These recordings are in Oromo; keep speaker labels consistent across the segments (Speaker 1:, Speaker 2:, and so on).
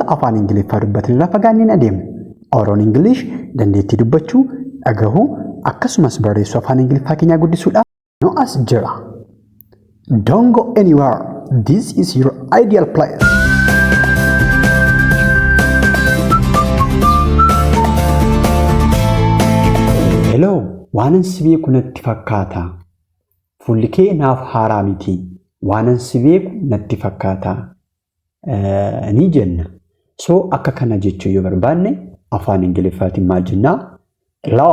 Speaker 1: namoota afaan Ingiliffaa dubbatan irraa fagaannee adeemna. Oroon English dandeettii dubbachuu, dhaga'uu akkasumas barreessuu afaan Ingiliffaa keenyaa guddisuudhaaf nu as jira. Don't go anywhere. This is your ideal place. Hello, waanan si beeku natti fakkaata. Fuulli kee naaf haaraa miti. Waanan si beeku natti fakkaata. Ni jenna. So akka kana jechuu yoo barbaanne afaan Ingiliffaatiin maal jennaa? Hello,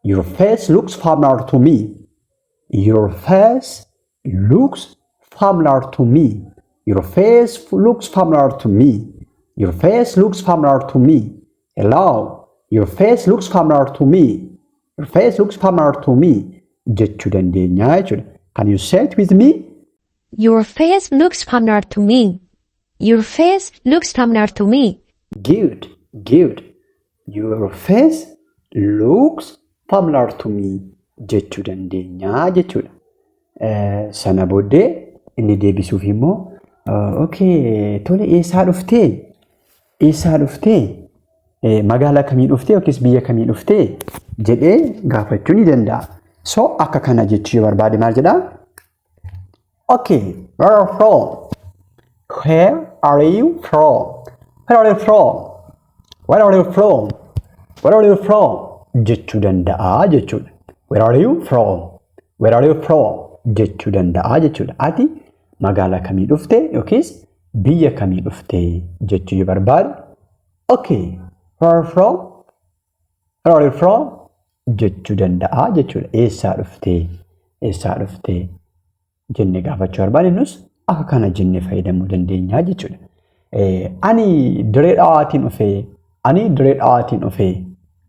Speaker 1: your face looks familiar to me. Your face looks familiar to me. Your face looks familiar to me. Your face looks familiar to me. Hello, your face looks familiar to me. Your face looks familiar to me. Jechuu dandeenya jechuudha. Can you say it with me?
Speaker 2: Your face looks familiar to me. Your face looks familiar to me.
Speaker 1: Good, good. Your face looks familiar to me. Jechuu dandeenya jechuudha. Sana booddee inni deebisuuf immoo okay, tole eessaa dhuftee? Eessaa dhuftee? Magaalaa kamii dhuftee yookiis biyya kamii dhuftee? Jedhee gaafachuu ni danda'a. So akka kana jechuu yoo barbaade maal jedhaa? Okay, where are you from? Where are you from? Where are you from? Where are you from? Where are you from? Jechuu danda'a jechuudha. Where are you from? Where are you from? Jechuu danda'a jechuudha. Ati magaalaa kamii dhuftee yookiis biyya kamii dhuftee jechuu yoo barbaade okay, where are you from? Where are you from? Jechuu danda'a jechuudha. Eessaa dhuftee? Eessaa dhuftee? Jennee gaafachuu barbaade nus akka kana jennee fayyadamuu dandeenya jechuudha. Ani diree dhawaatiin dhufee, ani diree dhawaatiin dhufee,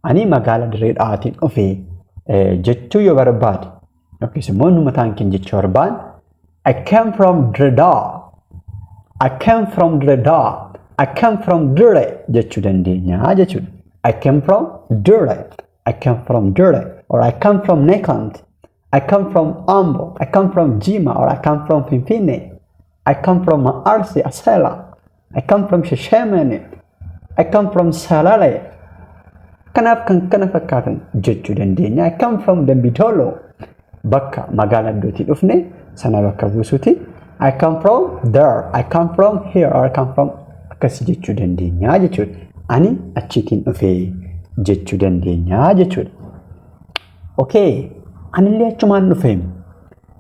Speaker 1: ani magaala diree dhawaatiin dhufee jechuu yoo barbaade yookiis immoo nu mataan keenya jechuu barbaade I came from Dreddaa. I came from Dreddaa. I came from Dire jechuu dandeenya jechuudha. I came from Dire. I came from Dire. Or I come from Nekant. I come from Ambo. I come from Jima. Or I come from Finfinne. I come from Arsi, Asela. I come from Shashemene. I come from Salale. Kanaaf kan kana fakkaatan jechuu dandeenya. I come from Dambitolo. Bakka magaalaa iddootii dhufne sana bakka buusuuti. I come from there. I come from here. Or I come from akkasii jechuu dandeenya jechuudha. Ani achiitiin dhufee jechuu dandeenya jechuudha. Okay, anillee achumaan dhufee.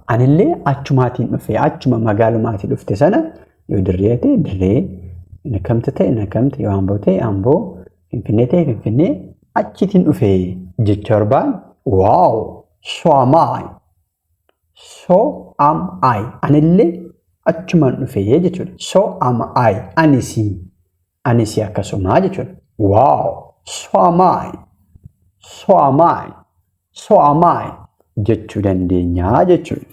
Speaker 1: Anillee achumaatiin dhufee. Achuma magaalumaatii dhufte sana yoo dirree ta'e dirree, nakamte ta'e nakamte, yoo amboo ta'e amboo, finfinnee ta'e finfinnee achiitiin dhufee jechuu barbaade wow, so am I. So am I. Anillee achumaan dhufee jechuudha. So am I. Anisi akkasuma jechuudha. Wow, so am I. So am I. So am I. Jechuu dandeenya jechuudha.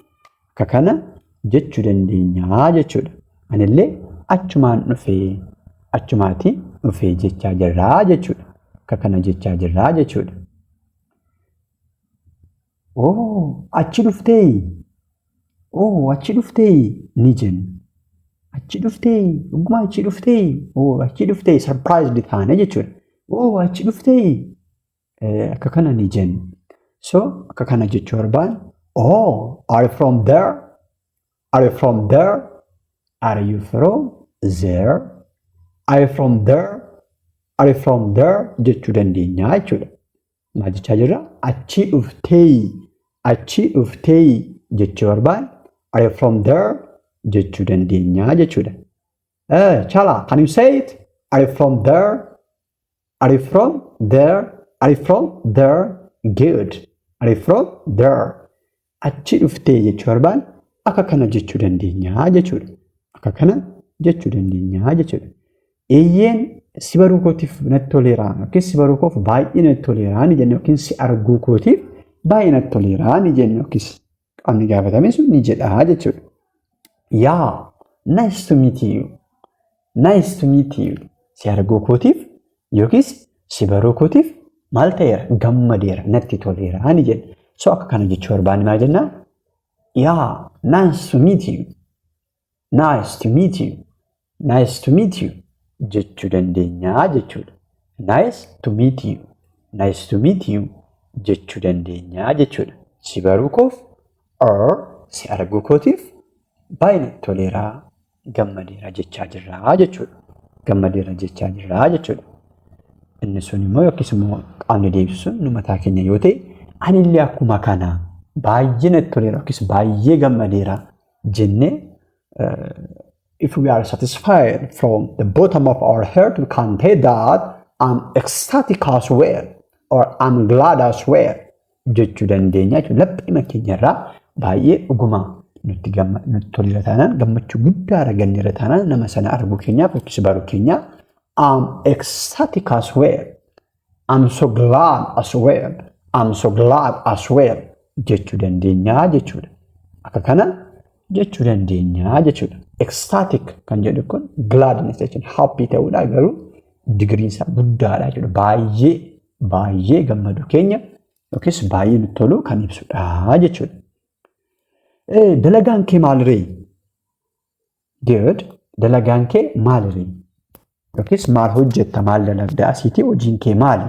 Speaker 1: Akka kana jechuu dandeenya jechuudha. Anillee achumaan dhufee, achumaatii dhufee jechaa jirraa jechuudha. Akka kana jechaa jirraa jechuudha. Oh, achi dhuftee. Oh, achi dhuftee ni jenna. Achi dhuftee, dhuguma achi dhuftee. Oh, achi dhuftee surprised taane jechuudha. Oh, achi dhuftee. Akka kana ni jenna. So akka kana jechuu barbaade oh, are you from there? Are you from there? Are you from there? Are you from there? Are you from there? Jechuu dandeenya jechuudha. Maal jechaa jirra? Achi dhuftee. Achi dhuftee jechuu barbaade are you from there? Jechuu dandeenya jechuudha. Chala, can you say it? Are you from there? Are you from there? Are you from there? Good. Are you from there? Achi dhuftee jechuu barbaade akka kana jechuu dandeenya jechuudha. Akka kana jechuu dandeenya jechuudha. Eeyyeen si baruu kootiif natti toleera yookiin si baruu koof baay'ee natti toleera ni jenna yookiin si arguu kootiif baay'ee natti toleera ni jenna yookiis qaamni gaafatame sun ni jedha jechuudha. Yeah, nice to meet you. Nice to meet you. Si arguu kootiif yookiis si baruu kootiif maal ta'eera? Gammadeera, natti toleera ni jenna. So akka kana jechuu barbaanne maal jennaa? Yeah, nice to meet you. Nice to meet you. Nice to meet you. jechuu dandeenyaa jechuudha. Nice to meet you. Nice to meet you jechuu dandeenyaa jechuudha. Si baruu koof or si arguu kootiif baay'ee natti toleeraa gammadeera jechaa jirraa jechuudha. Gammadeera jechaa jirraa jechuudha. Inni sun immoo yookiis immoo qaamni deebisuun nu mataa keenya yoo ta'e anillee akkuma kana baay'ee natti toleera yookiis baay'ee gammadeera jennee if we are satisfied from the bottom of our heart, we can say that I'm ecstatic as well or I'm glad as well. Jechuu dandeenya jechuudha. Laphee keenyarraa baay'ee dhuguma nutti toleera taanaan gammachuu guddaa arganneera taanaan nama sana arguu keenyaaf yookiis baruu keenyaaf I'm ecstatic as well. I'm so glad as well. I'm so glad as well. Jechuu dandeenya jechuudha. Akka kana jechuu dandeenya jechuudha. Ecstatic kan jedhu kun gladness jechuudha. Happy ta'uudha garuu digriin isaa guddaadha jechuudha. Baay'ee gammadu keenya yookiis baay'ee nutti tolu kan ibsudha jechuudha. Dalagaan kee maaliree? Good. Dalagaan kee maaliree? Yookiis maal hojjetta maal dalagda asiitii hojiin kee maali?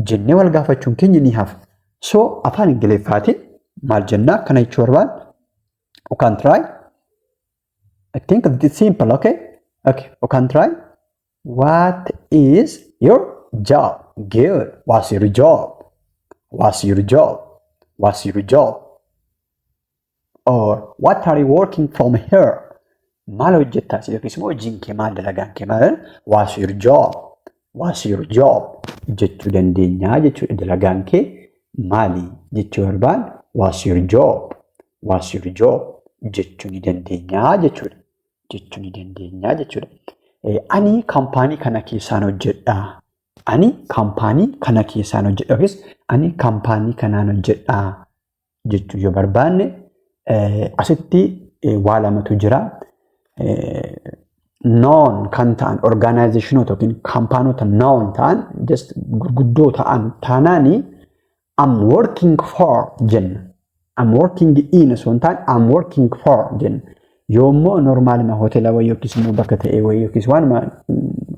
Speaker 1: Jennee wal gaafachuun keenya ni hafa. So afaan Ingiliffaatiin maal jennaa kana jechuu barbaadu? You can try. I think it's simple, okay? Okay, you can try. What is your job? Good. What's your job? What's your job? What's your job? Or what are you working from here? Maal hojjettaa si yookiis immoo hojiin kee maal dalagaan kee maal? What's your job? What's your job? Jechuu dandeenyaa jechuudha. Dalagaan kee maali jechuu barbaadu? What's your job? What's your job? Jechuu ni dandeenyaa jechuudha. Jechuu ni dandeenyaa jechuudha. Ani kaampaanii kana keessaan hojjedha. Ani kaampaanii kana keessaan hojjedha yookiis ani kaampaanii kanaan hojjedha jechuu yoo barbaanne asitti waa lamatu jira. Noun kan ta'an organizationota yookiin kaampaanota noun ta'an just gurguddoo ta'an taanaani I'm working for jenna. I'm working in osoo hin taane I'm working for jenna. Yoommoo normaalima hoteela wayii yookiis immoo bakka ta'e wayii yookiis waanuma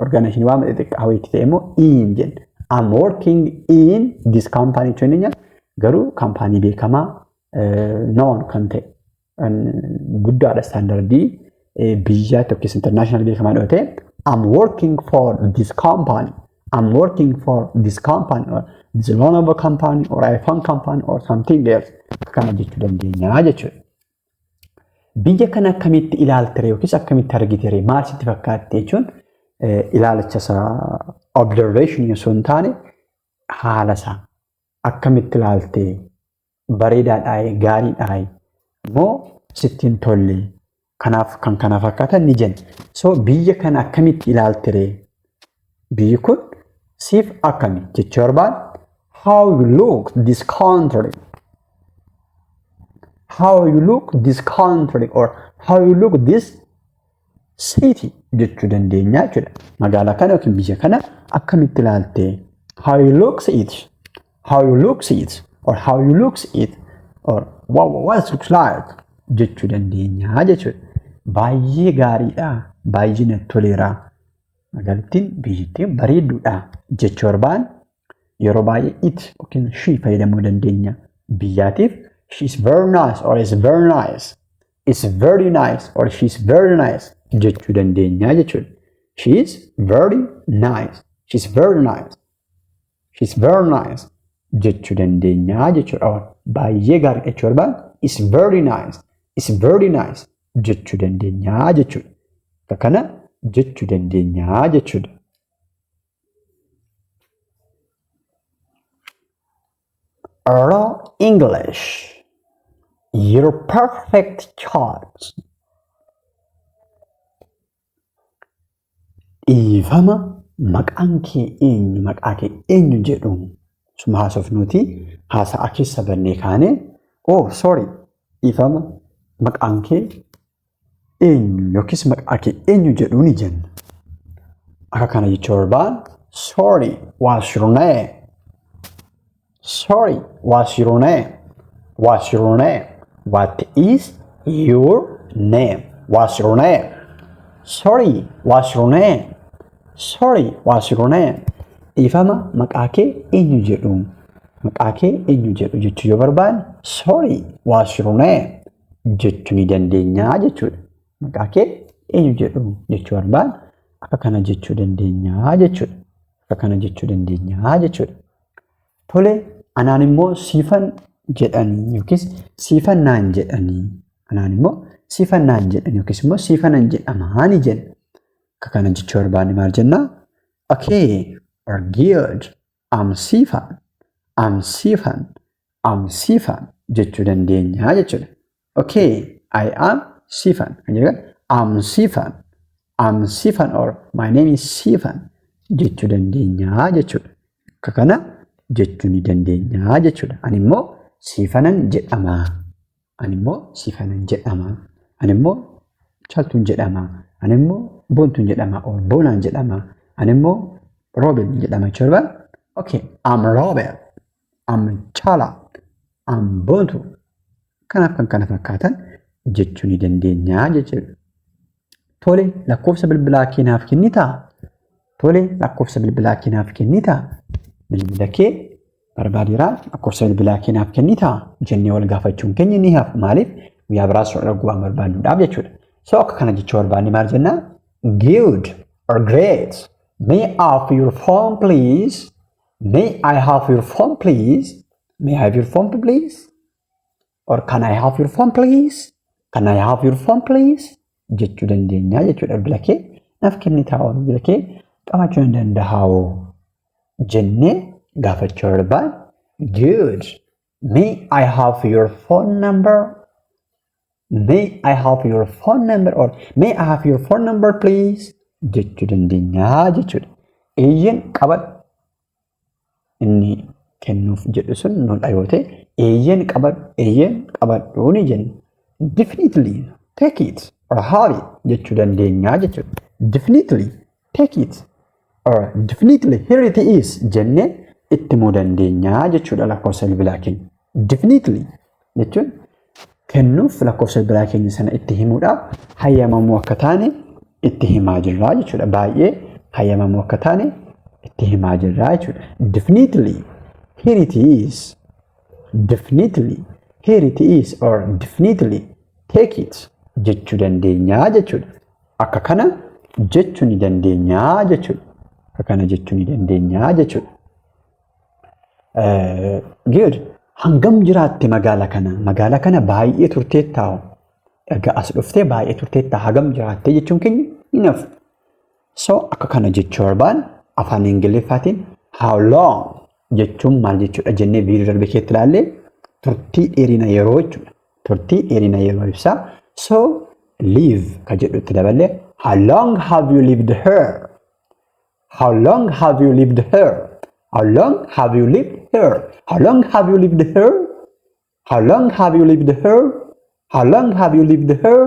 Speaker 1: organization waan xixiqqaa wayiitti ta'e immoo in jenna. I'm working in this company jechuun garuu kaampaanii beekamaa noun kan ta'e guddaadha standardii biyyaatti yookiis international beekamaa yoo ta'e I'm working for this company. I'm working for this company or this Lenovo company or Afaan company or something else. Kana jechuu dandeenya jechuudha. Biyya kana akkamitti ilaaltire yookiis akkamitti argitire maal sitti fakkaatti jechuun ilaalacha isaa observation osoo hin taane haala isaa akkamitti ilaalte bareedaadhaa gaariidhaa moo sitti hin tolle kanaaf kan kana fakkaatan ni jenna. So biyya kana akkamitti ilaaltire biyyi kun siif akkami jechuu barbaadu how you look this country. How you look this country or how you look this city jechuu dandeenya jechuudha. Magaalaa kana yookiin biyya kana akkamitti ilaalte how you look it, how you look it or how you look it or what it looks like jechuu dandeenya jechuudha. Baay'ee gaariidha, baay'ee natti toleera. Magaalattiin biyyattiin bareedduudha jechuu barbaadu yeroo baay'ee it yookiin she fayyadamuu dandeenya. Biyyaatiif she's very nice or is very nice. It's very nice or she's very nice. Jechuu dandeenya jechuudha. She's very nice. She's very nice. She's very nice. Jechuu dandeenya jechuudha. Baay'ee gaarii jechuu barbaadu. It's very nice. It's very nice. Jechuu dandeenya jechuudha. Kana jechuu dandeenya jechuudha. Raw English. Your perfect choice. Dhiifama maqaan kee eenyu maqaa kee eenyu jedhuun suma haasofnuuti haasa'a keessa bannee kaane oh sorry dhiifama maqaan kee eenyu yookiis maqaa kee eenyu jedhuun jenna. Akka kana jechuu barbaadu sorry what's your name? Sorry what's your name? What's your name? What is your name? What's your name? Sorry, what's your name? Sorry, what's your name? Dhiifama maqaa kee eenyu jedhu? Maqaa kee eenyu jedhu jechuu yoo barbaanne sorry, what's your name? Jechuu ni dandeenya jechuudha. Maqaa kee eenyu jedhu jechuu barbaanne akka kana jechuu dandeenya jechuudha. Akka kana jechuu dandeenya jechuudha. Tole, anaan immoo siifan jedhanii yookiis siifan naan jedhanii. Anaan immoo siifan naan jedhanii yookiis immoo siifanan jedhamaa ni jenna. Akka kana jechuu barbaanne maal jennaa? Okay, or good. I'm siifan. I'm siifan. I'm siifan jechuu dandeenya jechuudha. Okay, I am Sifan. I'm Sifan. I'm Sifan or my name is Sifan. Jechuu dandeenya jechuudha. Akka kana jechuu ni dandeenya jechuudha. Ani immoo siifanan jedhama. Ani immoo siifanan jedhama. Ani immoo chaltuun jedhama. Ani immoo boontuun jedhama or boonaan jedhama. Ani immoo Robin jedhama jechuudha. Okay, I'm Robin. I'm Chala. I'm Boontu. Kanaaf kan kana fakkaatan jechuu ni dandeenya jechuudha. Tole, lakkoofsa bilbilaa keenyaaf kennitaa? Tole, lakkoofsa bilbilaa keenyaaf kennitaa? Bilbila kee barbaadeeraan lakkoofsa bilbilaa keenyaaf kennitaa? Jennee wal gaafachuun keenya ni hafu. Maaliif? Guyyaa biraas arguu waan barbaadnuudhaaf jechuudha. So akka kana jechuu barbaanne maal jennaa? Good or great. May I have your phone please? May I have your phone please? May I have your phone please? Or can I have your phone please? Can I have your phone please? Jechuu dandeenya jechuudha. Bilbila kee naaf kennitaa or bilbila kee qabachuu hin danda'aa jennee gaafachuu barbaanne. Good. May I have your phone number? May I have your phone number or may I have your phone number please? Jechuu dandeenya jechuudha. Eeyyen qabadhu. Inni kennuuf jedhu sun nudha yoo ta'e eeyyen qabadhu ni jenna. Definitely take it or have it jechuu dandeenya jechuudha. Definitely take it or definitely here it is jennee itti himuu dandeenya jechuudha lakkoofsa bilbilaa keenya. Definitely jechuun kennuuf lakkoofsa bilbilaa keenya sana itti himuudhaaf hayyamamuu akka taane itti himaa jirra jechuudha. Baay'ee hayyamamuu akka taane itti himaa jirra jechuudha. Definitely here it is. Definitely here it is or definitely take it jechuu dandeenya jechuudha. Akka kana jechuu ni dandeenya jechuudha. Akka kana jechuu ni dandeenya jechuudha. Good. Hangam jiraatte magaala kana? Magaala kana baay'ee turteettaa? Erga as dhuftee baay'ee turteettaa? Hagam jiraatte jechuun keenya ni nafu. So akka kana jechuu barbaanne afaan Ingiliffaatiin how long jechuun maal jechuudha jennee viidiyoo darbe keetti ilaallee turtii dheerina yeroo jechuudha. Turtii dheerina yeroo ibsaa. So live ka jedhutti daballee how long have you lived here? How long have you lived here? How long have you lived here? How long have you lived here? How long have you lived here? How long have you lived here?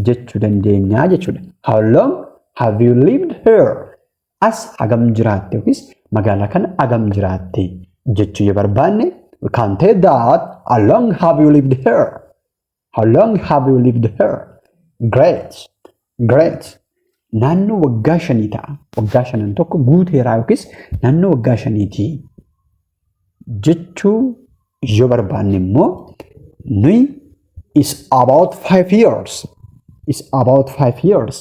Speaker 1: Jechuu dandeenya jechuudha. How long have you lived here? As hagam jiraatte yookiis magaalaa kana hagam jiraatte jechuu yoo barbaanne we can say that how long have you lived here? How long have you lived here? Great. Great. Naannoo waggaa 5 ta'a. Waggaa 5 tokko guuteeraa yookiis naannoo waggaa 5ti jechuu yoo barbaanne immoo nuyi is about 5 years. Is about 5 years.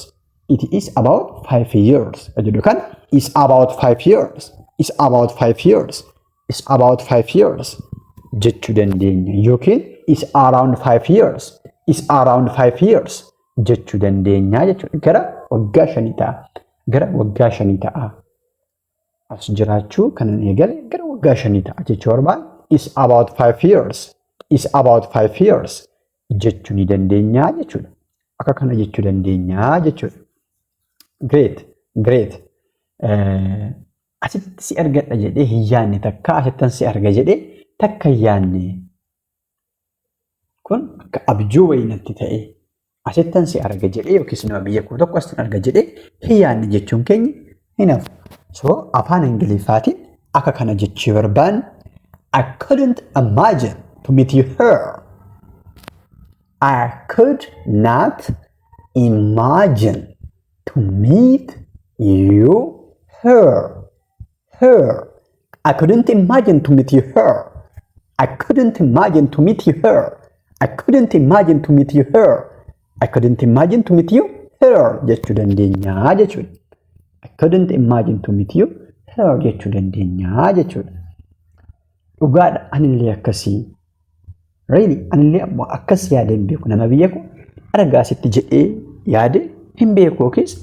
Speaker 1: It is about 5 years. Jedhu kan is about 5 years. Is about 5 years. Is about 5 years. Jechuu dandeenya yookiin is around 5 years. Is around 5 years. Jechuu dandeenya jechuudha. Gara waggaa 5 ta'a. Gara waggaa 5 ta'a. As jiraachuu kanan eegale gara waggaa 5 ta'a jechuu barbaanne is about 5 years. Is about 5 years. Jechuu ni dandeenya jechuudha. Akka kana jechuu dandeenya jechuudha. Great. Great. Asitti si argadha jedhee hin yaanne takka asittan si arga jedhee takka hin yaanne. Kun akka abjuu wayinatti ta'e asittan si arga jedhee yookiis nama biyya koo tokko asittan arga jedhee hin yaanne jechuun keenya hin hafu. So afaan Ingiliffaatiin akka kana jechuu barbaanne I couldn't imagine to meet you here. I could not imagine to meet you her. I couldn't imagine to meet her. I couldn't imagine to meet her. I couldn't imagine to meet her. I couldn't imagine to meet her jechuu dandeenya jechuudha. I couldn't imagine to meet her jechuu dandeenya jechuudha. Dhugaadha anillee akkasii. Really anillee akkasii yaadee hin beeku nama biyya koo argaa sitti jedhee yaade hin beeku yookiis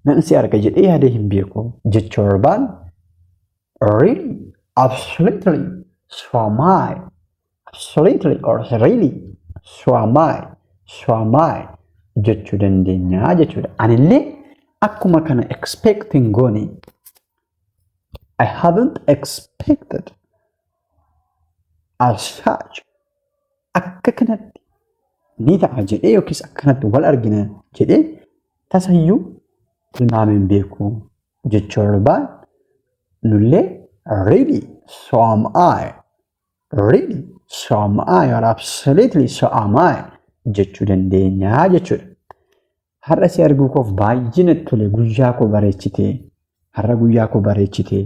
Speaker 1: nan si arga jedhee yaade hin beeku jechuu barbaan really absolutely so am I. Absolutely or really so am I jechuu dandeenya jechuudha. Anillee akkuma kana expecting goone I haven't expected as such akka kanatti ni ta'a jedhee yookiis akkanatti wal argina jedhee tasayyuu tilmaameen beeku jechuu barbaan nullee really so am I. Really so am I or absolutely so am I jechuu dandeenya jechuudha. Har'a si arguu koof baay'ee natti tole guyyaa koo bareechitee har'a guyyaa koo bareechitee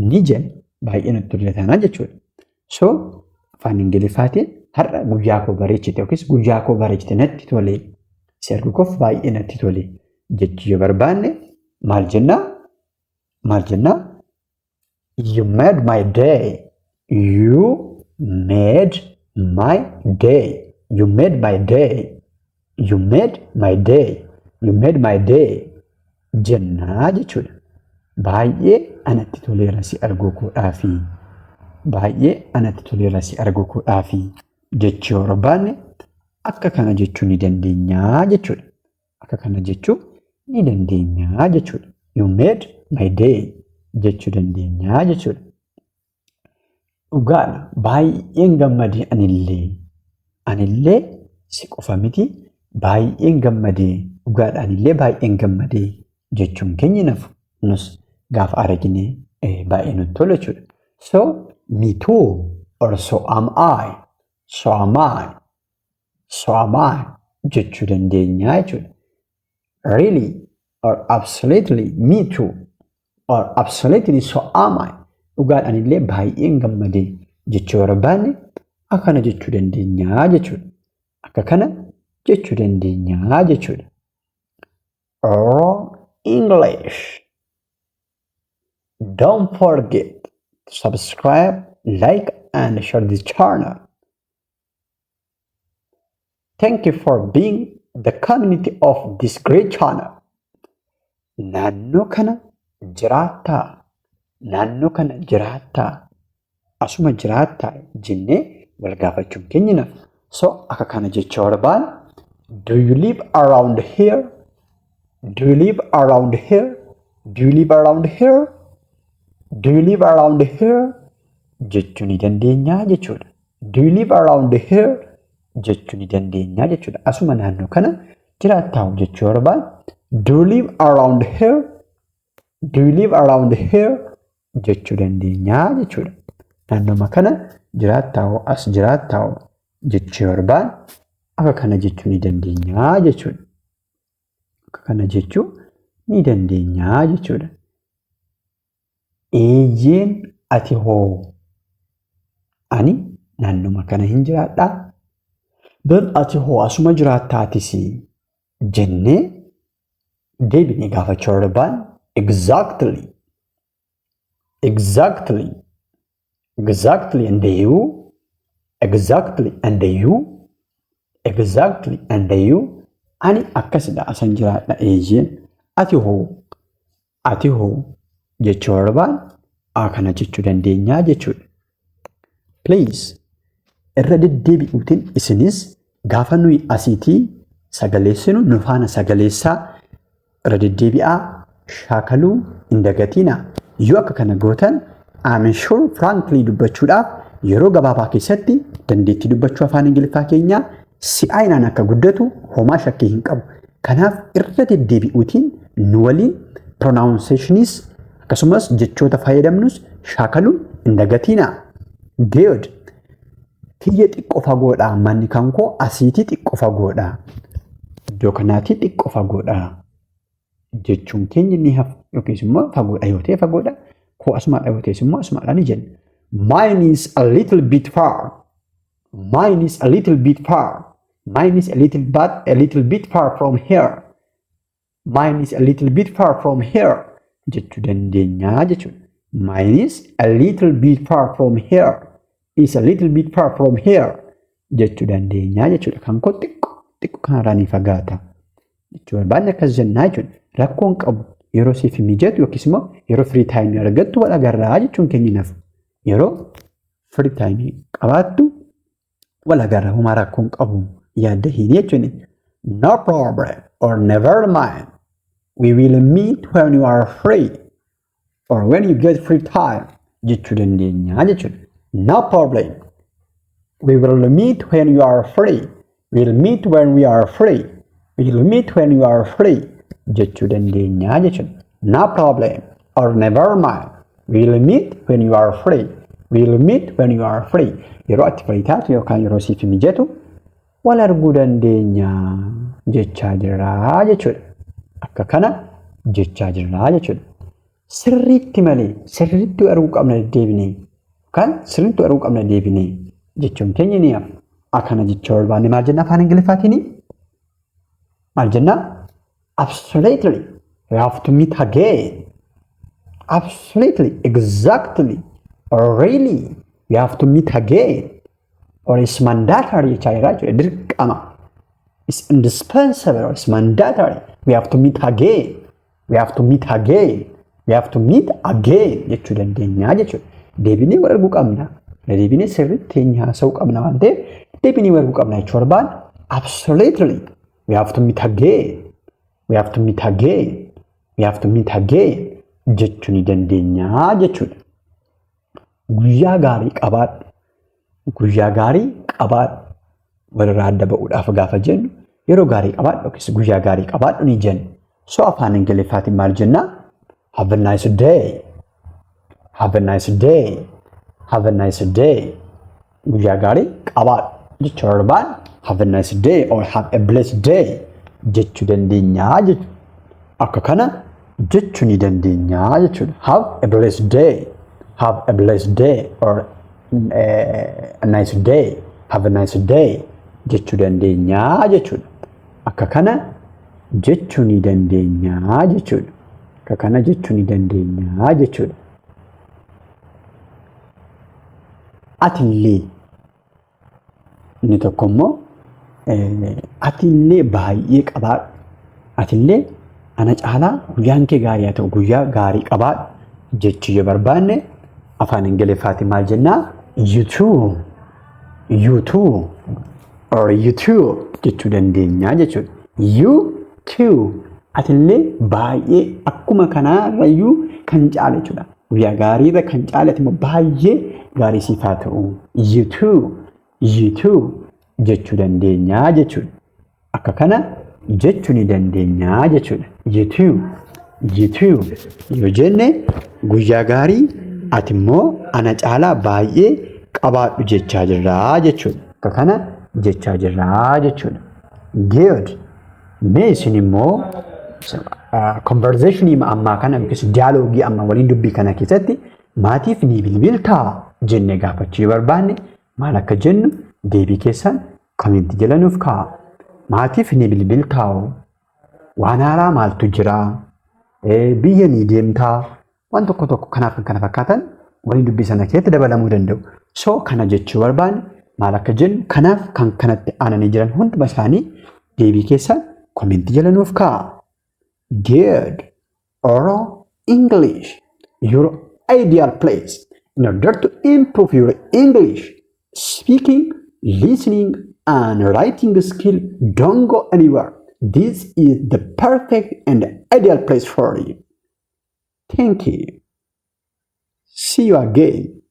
Speaker 1: ni jedhe baay'ee natti tole taana jechuudha. So afaan Ingiliffaatiin har'a guyyaa koo bareechite yookiis guyyaa koo bareechite natti tole si arguu koof baay'ee natti tole jechuu yoo barbaanne maal jennaa you made my day. You made my day. You made my day. You made my day. You made my day. Jennaa jechuudha. Baay'ee anatti toleera si arguu koodhaafi. Baay'ee anatti toleera si arguu koodhaafi jechuu yoo barbaanne akka kana jechuu ni dandeenya jechuudha. Akka kana jechuu ni dandeenya jechuudha. You made my day jechuu dandeenya jechuudha. Dhugaadha baay'een gammadee anillee si qofa miti baay'een gammadee dhugaadha anillee baay'een gammadee jechuun keenya nafu nus gaafa argine baay'ee nutti tola jechuudha. So me too or so am I. So am I jechuu dandeenya jechuudha. Really or absolutely me too or absolutely so am I. Dhugaadha anillee baay'een gammadee jechuu barbaanne akkana jechuu dandeenya jechuudha. Akka kana jechuu dandeenya jechuudha. Or English. Don't forget to subscribe, like and share this channel. Thank you for being the community of this great channel. Naannoo kana jiraattaa asuma jiraattaa jennee wal gaafachuun keenya naaf. So akka kana jechuu barbaan do you live around here? Do you live around here? Do you live around here? Do you live around here? Jechuu ni dandeenya jechuudha. Do you live around here? Jechuu ni dandeenya jechuudha. Asuma naannoo kana jiraattaa jechuu barbaan do you live around here? Do you live around here? Jechuu dandeenya jechuudha. Naannoo kana jiraattaa as jiraattaa jechuu barbaan akka kana jechuu ni dandeenya jechuudha. Akka kana jechuu ni dandeenya jechuudha. Eeyyeen ati hoo ani naannoo kana hin jiraadhaa. Then ati hoo asuma jiraattaatis jennee deebinee gaafachuu barbaan exactly and you ani akkasidha asan jiraadha eeyyeen ati hoo jechuu barbaan akkana jechuu dandeenya jechuudha. Please irra deddeebi'uutiin isinis gaafa nuyi asiitii sagaleessinu nu faana sagaleessaa irra deddeebi'aa shaakaluu hin dagatiina. Yoo akka kana gootan I'm sure frankly dubbachuudhaaf yeroo gabaabaa keessatti dandeettii dubbachuu afaan Ingiliffaa keenyaa si'aayinaan akka guddatu homaa shakkii hin qabu. Kanaaf irra deddeebi'uutiin nu waliin pronunciationis akkasumas jechoota fayyadamnus shaakaluun hin dagatiina. Good. Kiyya xiqqoo fagoodha manni kan koo asiitii xiqqoo fagoodha. Iddoo kanaatii xiqqoo fagoodha. Jechuun keenya yookiis immoo fagoodha yoo ta'e fagoodha. Koo asumaadha yoo ta'es immoo asumaadha ni jenna. Mine is a little bit far. Mine is a little bit far. Mine is a little bit far from here. Mine is a little bit far from here. Jechuu dandeenya jechuudha. Mine is a little bit far from here. Is a little bit far from here. Jechuu dandeenya jechuudha. Kan koo xiqqoo kanarraa ni fagaata. Jechuudha. Baay'ee akkas jennaa jechuudha. Rakkoon qabu yeroo siif mijatu yookiis immoo yeroo free time argattu wal agarraa jechuun keenya nafu. Yeroo free time qabaattu wal agarraa homaa rakkoon qabu yaadda hin jechuudha. No problem or never mind. We will meet when you are free or when you get free time. Jechuu dandeenya jechuudha. No problem. We will meet when you are free. We'll meet when we are free. We'll meet when you are free. Jechuu dandeenya jechuudha. No problem or never mind. We'll meet when you are free. We'll meet when you are free. Yeroo ati free taatu yookaan yeroo siif mijatu wal arguu dandeenya jechaa jirra jechuudha. Akka kana jechaa jirra jechuudha. Sirriitti malee sirriitti arguu qabna deebinee yookaan sirriitti arguu qabna deebinee jechuun keenya ni hafa. Akkana jechaa barbaanne maal jenna afaan Ingiliffaatiin? Maal jenna? Absolutely. We have to meet again. Absolutely. Exactly. Or really. We have to meet again. Or it's mandatory. It's indispensable. Or it's mandatory. We have to meet again. We have to meet again. We have to meet again. Jechuu dandeenya jechuudha. Deebinee wal arguu qabna. Deebinee sirriitti teenya haasa'uu qabna waan ta'eef deebinee wal arguu qabna jechuu barbaadu. Absolutely. We have to meet again. We have to meet again. We have to meet again. Jechuu ni dandeenya jechuudha. Guyyaa gaarii qabaadhu. Guyyaa gaarii qabaadhu. Walirraa adda ba'uudhaaf gaafa jennu yeroo gaarii qabaadhu yookiis guyyaa gaarii qabaadhu ni jenna. So afaan Ingiliffaatiin maal jenna? Have a nice day. Have a nice day. Have a nice day. Guyyaa gaarii qabaadhu. Jechuu barbaadu have a nice day or have a blessed day. Jechuu dandeenya jechuudha. Akka kana jechuu ni dandeenya jechuudha. Have a blessed day. Have a blessed day or a nice day. Have a nice day. Jechuu dandeenya jechuudha. Akka kana jechuu ni dandeenya jechuudha. Akka kana jechuu ni dandeenya jechuudha. Atillee inni tokko immoo atillee baay'ee qabaadhu. Atillee ana caalaa guyyaan kee gaarii haa ta'u guyyaa gaarii qabaadhu jechuu yoo barbaanne afaan Ingiliffaatiin maal jennaa? You too. You too. Or you too jechuu dandeenya jechuudha. You too. Atillee baay'ee akkuma kanaarrayyuu kan caale jechuudha. Guyyaa gaariirra kan caale immoo baay'ee gaarii siif haa ta'u. You too. You too jechuu dandeenya jechuudha. Akka kana jechuu ni dandeenya jechuudha. You too. You too yoo jenne guyyaa gaarii ati immoo ana caalaa baay'ee qabaadhu jechaa jirraa jechuudha. Akka kana jechaa jirraa jechuudha. Good. Mee isin immoo conversationii ammaa kana yookiis diyaaloogii amma waliin dubbii kana keessatti maatiif ni bilbiltaa jennee gaafachuu barbaanne maal akka jennu deebii keessan komentii jala nuuf kaa'a. Maatiif ni bilbiltaa? Waan haaraa maaltu jira? Biyya ni deemtaa? Waan tokko tokko kanaaf kan kana fakkaatan waliin dubbii sana keessatti dabalamuu danda'u. So kana jechuu barbaanne maal akka jennu kanaaf kan kanatti aananii jiran hunduma isaanii deebii keessan komentii jala nuuf kaa'a. Good. Oral English. Your ideal place in order to improve your English speaking, listening, and writing skill. Don't go anywhere. This is the perfect and ideal place for you. Thank you. See you again.